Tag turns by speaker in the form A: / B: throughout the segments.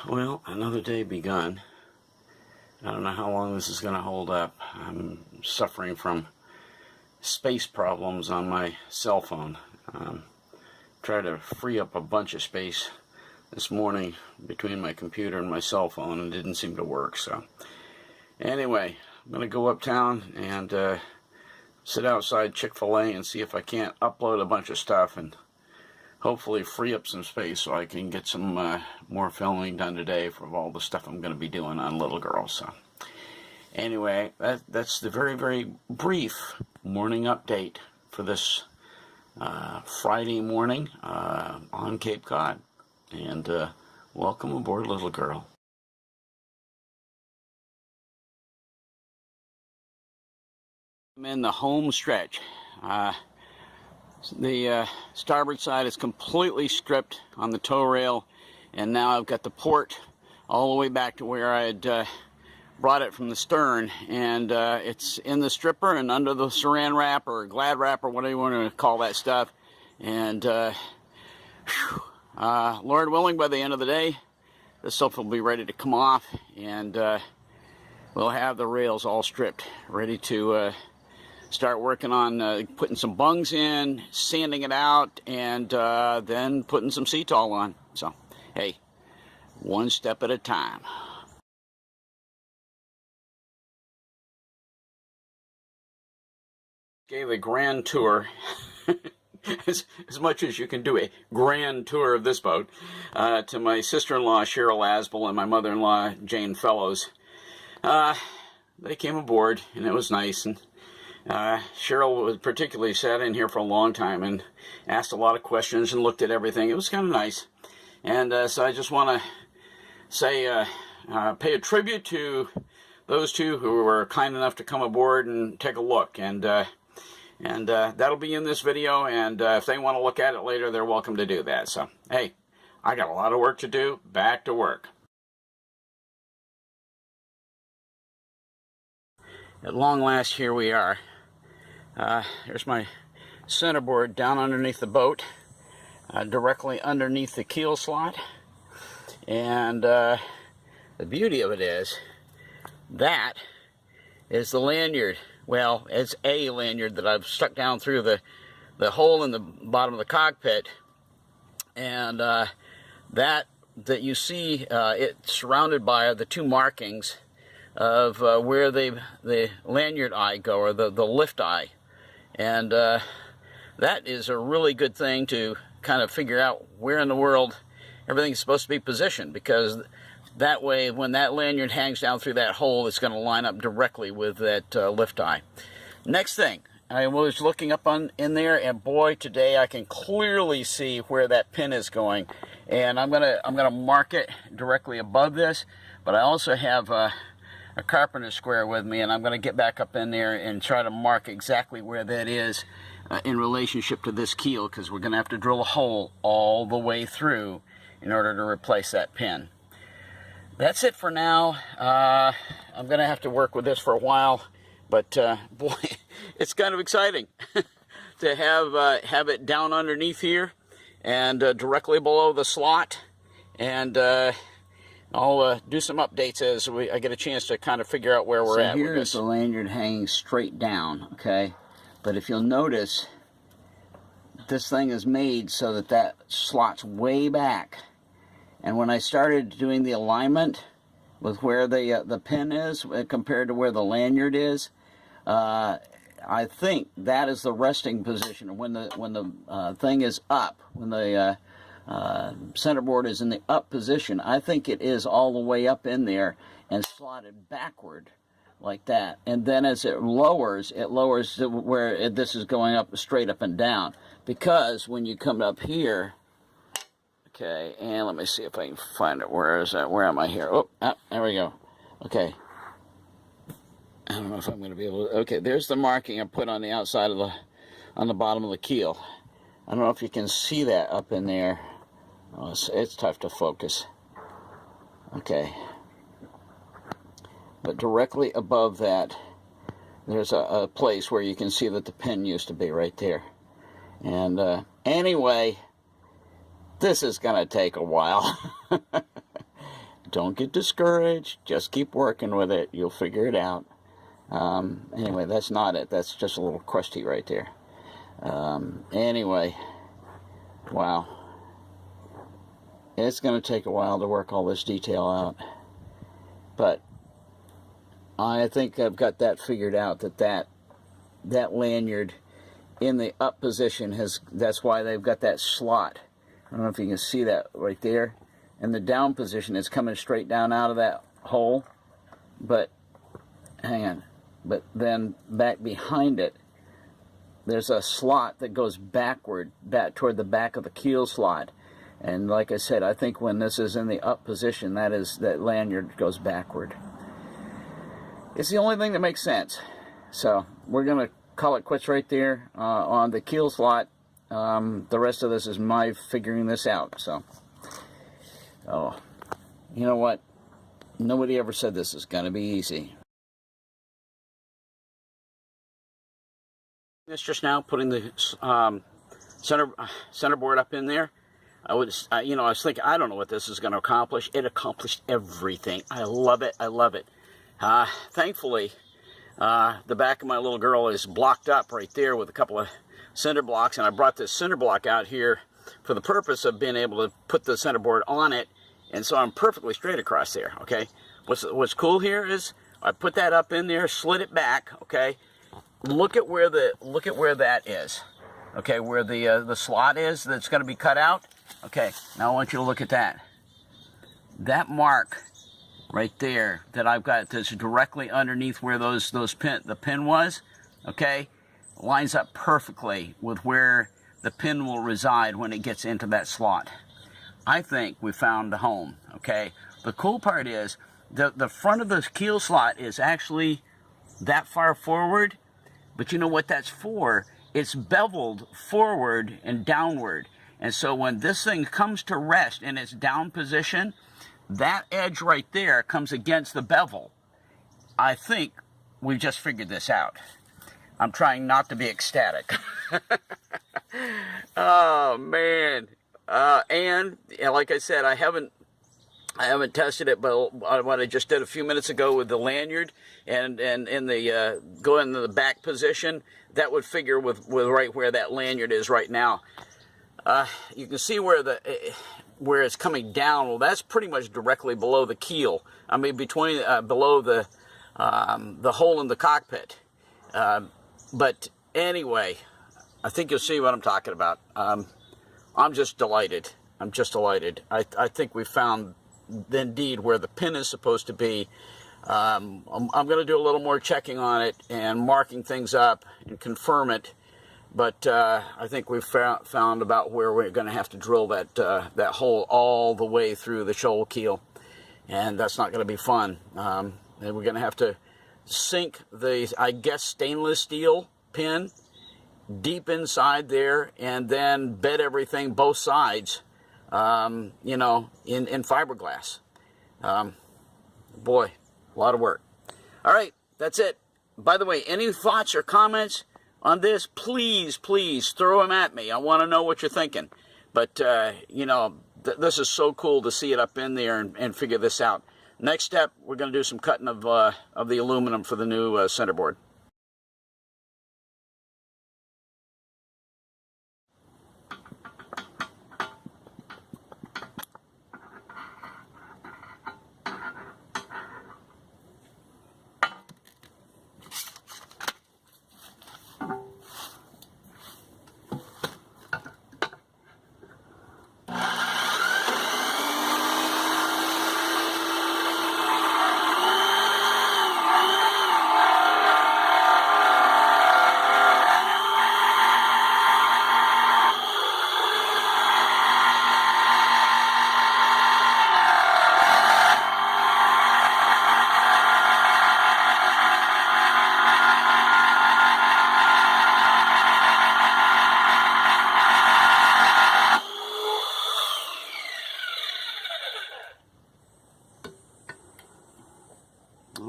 A: Well, another day begun. I don't know how long this is going to hold up. I'm suffering from space problems on my cell phone. Tried to free up a bunch of space this morning between my computer and my cell phone, and it didn't seem to work. So anyway, I'm going to go uptown and sit outside Chick-fil-A and see if I can't upload a bunch of stuff and hopefully free up some space so I can get some more filming done today for all the stuff I'm going to be doing on Little Girl. So anyway, that's the very, very brief morning update for this Friday morning on Cape Cod. And welcome aboard, Little Girl. I'm in the home stretch. The starboard side is completely stripped on the tow rail, and now I've got the port all the way back to where I had brought it from the stern, and it's in the stripper and under the saran wrap or glad wrap or whatever you want to call that stuff. And Lord willing, by the end of the day this stuff will be ready to come off, and we'll have the rails all stripped, ready to start working on putting some bungs in, sanding it out, and then putting some Sea-Tall on. So, hey, one step at a time. Gave a grand tour, as much as you can do a grand tour of this boat, to my sister-in-law, Cheryl Asbel, and my mother-in-law, Jane Fellows. They came aboard, and it was nice, and Cheryl was particularly sat in here for a long time and asked a lot of questions and looked at everything. It was kind of nice. And so I just want to say, pay a tribute to those two who were kind enough to come aboard and take a look. And that'll be in this video. And if they want to look at it later, they're welcome to do that. So, hey, I got a lot of work to do. Back to work. At long last, here we are. There's my centerboard down underneath the boat, directly underneath the keel slot. And the beauty of it is, that is the lanyard. Well, it's a lanyard that I've stuck down through the hole in the bottom of the cockpit. And that you see, it's surrounded by the two markings of where the lanyard eye go, or the lift eye. And that is a really good thing to kind of figure out where in the world everything's supposed to be positioned, because that way when that lanyard hangs down through that hole, it's going to line up directly with that lift eye. Next thing, I was looking up in there, and boy, today I can clearly see where that pin is going, and I'm gonna mark it directly above this. But I also have a carpenter square with me, and I'm going to get back up in there and try to mark exactly where that is in relationship to this keel, because we're going to have to drill a hole all the way through in order to replace that pin. That's it for now. I'm going to have to work with this for a while, but boy, it's kind of exciting to have it down underneath here and directly below the slot. And I'll do some updates as I get a chance to kind of figure out where we're at with this. So here's the lanyard hanging straight down, okay? But if you'll notice, this thing is made so that that slot's way back. And when I started doing the alignment, with where the pin is compared to where the lanyard is. I think that is the resting position when the thing is up, when the centerboard is in the up position. I think it is all the way up in there and slotted backward like that. And then as it lowers to where this is going up straight up and down. Because when you come up here, okay, and let me see if I can find it. Where is that? Where am I here? Oh, there we go. Okay. I don't know if I'm going to be able to. Okay, there's the marking I put on the outside of on the bottom of the keel. I don't know if you can see that up in there. Oh, it's tough to focus. Okay. But directly above that, there's a place where you can see that the pin used to be right there. And anyway, this is going to take a while. Don't get discouraged. Just keep working with it. You'll figure it out. Anyway, that's not it. That's just a little crusty right there. Anyway, wow. It's going to take a while to work all this detail out. But I think I've got that figured out, that lanyard in the up position that's why they've got that slot. I don't know if you can see that right there. And the down position is coming straight down out of that hole. But, hang on. But then back behind it, there's a slot that goes backward, back toward the back of the keel slot. And like I said, I think when this is in the up position, that lanyard goes backward. It's the only thing that makes sense. So we're going to call it quits right there on the keel slot. The rest of this is my figuring this out. So, oh, you know what? Nobody ever said this is going to be easy. It's just now putting the centerboard up in there. I was thinking, I don't know what this is going to accomplish. It accomplished everything. I love it. I love it. Thankfully, the back of my little girl is blocked up right there with a couple of cinder blocks, and I brought this cinder block out here for the purpose of being able to put the centerboard on it, and so I'm perfectly straight across there. Okay, what's cool here is I put that up in there, slid it back. Okay, look at where that is. Okay, where the slot is that's going to be cut out. Okay, now I want you to look at that. That mark right there that I've got that's directly underneath where the pin was, okay, lines up perfectly with where the pin will reside when it gets into that slot. I think we found a home, okay? The cool part is the front of the keel slot is actually that far forward, but you know what that's for? It's beveled forward and downward. And so when this thing comes to rest in its down position, that edge right there comes against the bevel. I think we've just figured this out. I'm trying not to be ecstatic. Oh, man. And like I said, I haven't tested it, but what I just did a few minutes ago with the lanyard and in the go into the back position, that would figure with right where that lanyard is right now. You can see where it's coming down. Well, that's pretty much directly below the keel. I mean, between below the hole in the cockpit. But anyway, I think you'll see what I'm talking about. I'm just delighted. I'm just delighted. I think we found indeed where the pin is supposed to be. I'm going to do a little more checking on it and marking things up and confirm it. But I think we've found about where we're going to have to drill that hole all the way through the shoal keel. And that's not going to be fun. And we're going to have to sink the, I guess, stainless steel pin deep inside there and then bed everything both sides, in fiberglass. Boy, a lot of work. All right, that's it. By the way, any thoughts or comments on this, please throw them at me. I want to know what you're thinking. But, this is so cool to see it up in there and figure this out. Next step, we're going to do some cutting of the aluminum for the new centerboard.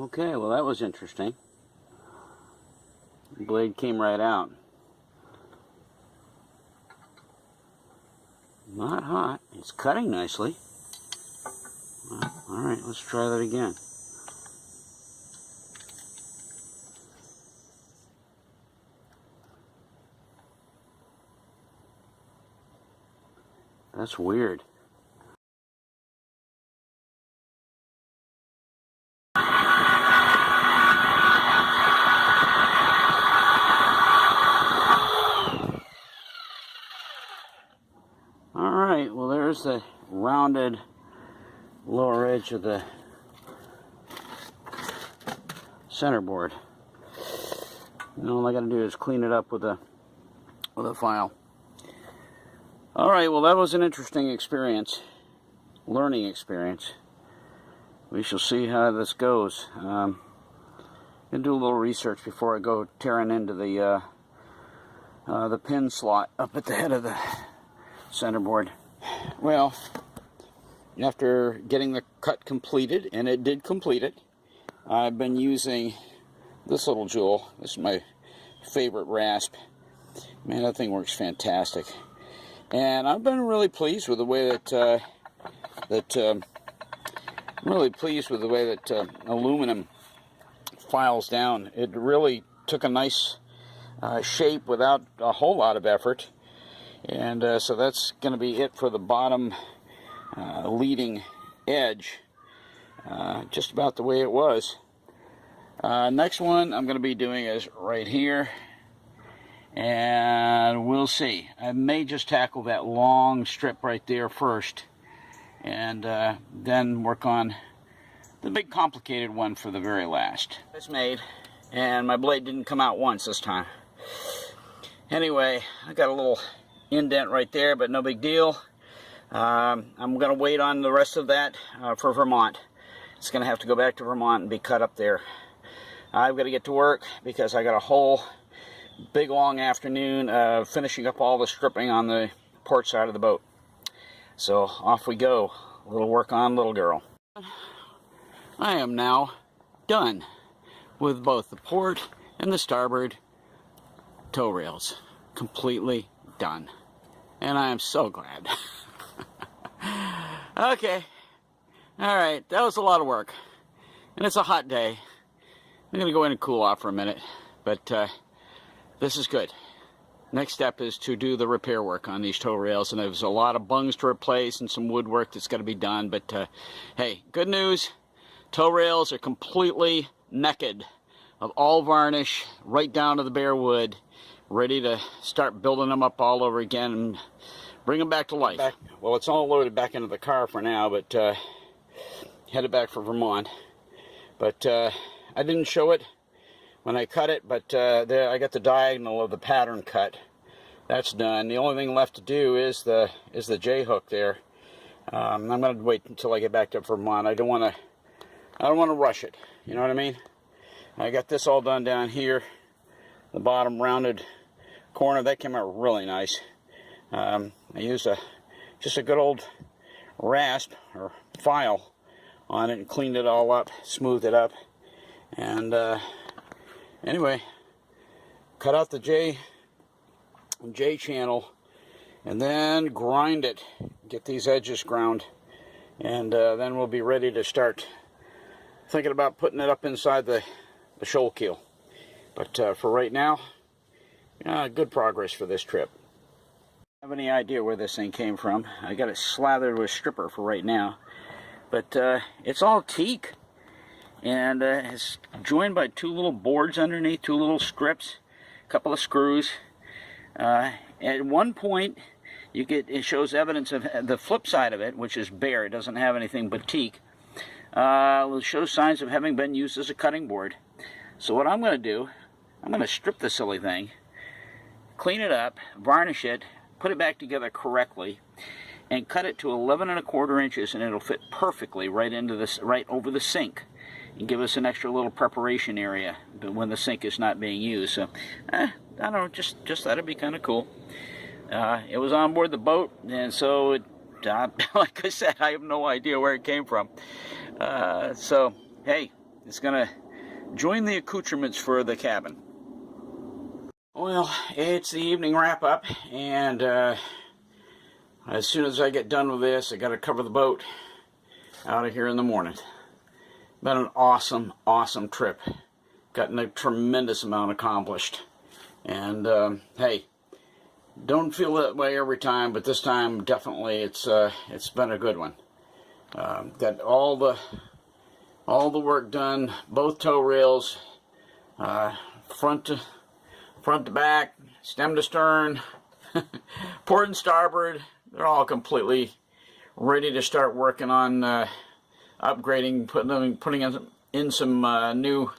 A: Okay, well that was interesting. The blade came right out. Not hot. It's cutting nicely. Well, alright, let's try that again. That's weird. Alright, well there's the rounded lower edge of the centerboard. Now all I gotta do is clean it up with a file. Alright, well that was an interesting experience. Learning experience. We shall see how this goes. I'm gonna do a little research before I go tearing into the pin slot up at the head of the centerboard. Well, after getting the cut completed, and it did complete it, I've been using this little jewel. This is my favorite rasp. Man, that thing works fantastic. And I've been really pleased with the way that aluminum files down. It really took a nice shape without a whole lot of effort. And so that's going to be it for the bottom leading edge, just about the way it was. Next one I'm going to be doing is right here, and we'll see. I may just tackle that long strip right there first, and then work on the big complicated one for the very last. It's made, and my blade didn't come out once this time. Anyway, I got a little indent right there, but no big deal. I'm going to wait on the rest of that for Vermont. It's going to have to go back to Vermont and be cut up there. I've got to get to work because I got a whole big long afternoon finishing up all the stripping on the port side of the boat. So off we go. A little work on little girl. I am now done with both the port and the starboard tow rails. Completely done. And I am so glad. Okay. Alright, that was a lot of work. And it's a hot day. I'm going to go in and cool off for a minute. But this is good. Next step is to do the repair work on these tow rails. And there's a lot of bungs to replace and some woodwork that's got to be done. But hey, good news. Tow rails are completely naked of all varnish, right down to the bare wood. Ready to start building them up all over again and bring them back to life. Well, it's all loaded back into the car for now, but headed back for Vermont. But I didn't show it when I cut it, but there I got the diagonal of the pattern cut. That's done. The only thing left to do is the J-hook there. I'm going to wait until I get back to Vermont. I don't want to rush it. You know what I mean? I got this all done down here. The bottom rounded corner, that came out really nice. I used just a good old rasp or file on it and cleaned it all up, smoothed it up. And anyway, cut out the J channel and then grind it, get these edges ground, and then we'll be ready to start thinking about putting it up inside the shoal keel. But for right now, good progress for this trip. I don't have any idea where this thing came from. I got it slathered with stripper for right now. But it's all teak. And it's joined by two little boards underneath, two little strips, a couple of screws. At one point, it shows evidence of the flip side of it, which is bare. It doesn't have anything but teak. It shows signs of having been used as a cutting board. So what I'm going to do, I'm going to strip the silly thing, clean it up, varnish it, put it back together correctly, and cut it to 11 1/4 inches, and it'll fit perfectly right into this, right over the sink, and give us an extra little preparation area when the sink is not being used. So, I don't know, just thought it'd be kind of cool. It was on board the boat, and so like I said, I have no idea where it came from. So, hey, It's going to join the accoutrements for the cabin. Well, it's the evening wrap-up, and as soon as I get done with this, I got to cover the boat out of here in the morning. Been an awesome, awesome trip. Gotten a tremendous amount accomplished. And hey, don't feel that way every time, but this time definitely it's been a good one. Got all the work done, both tow rails, front to back, stem to stern, port and starboard. They're all completely ready to start working on upgrading, putting in some new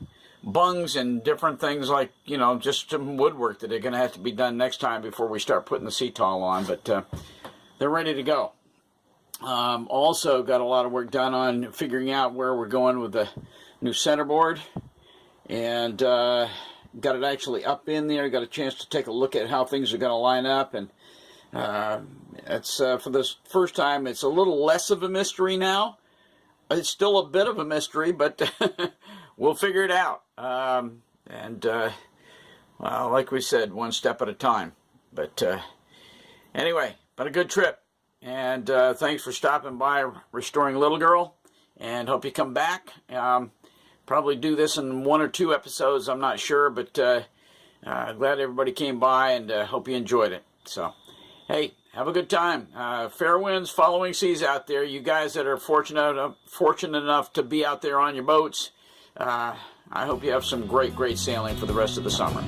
A: bungs and different things, like, you know, just some woodwork that are going to have to be done next time before we start putting the C-tall on, but they're ready to go. Also got a lot of work done on figuring out where we're going with the new centerboard, and got it actually up in there. Got a chance to take a look at how things are going to line up, and it's for this first time, it's a little less of a mystery now. It's still a bit of a mystery, but we'll figure it out. Well, like we said, one step at a time. But anyway, been a good trip. And thanks for stopping by Restoring Little Girl. And hope you come back. Probably do this in 1 or 2 episodes, I'm not sure. But glad everybody came by, and hope you enjoyed it. So, hey, have a good time. Fair winds, following seas out there. You guys that are fortunate enough to be out there on your boats, I hope you have some great sailing for the rest of the summer.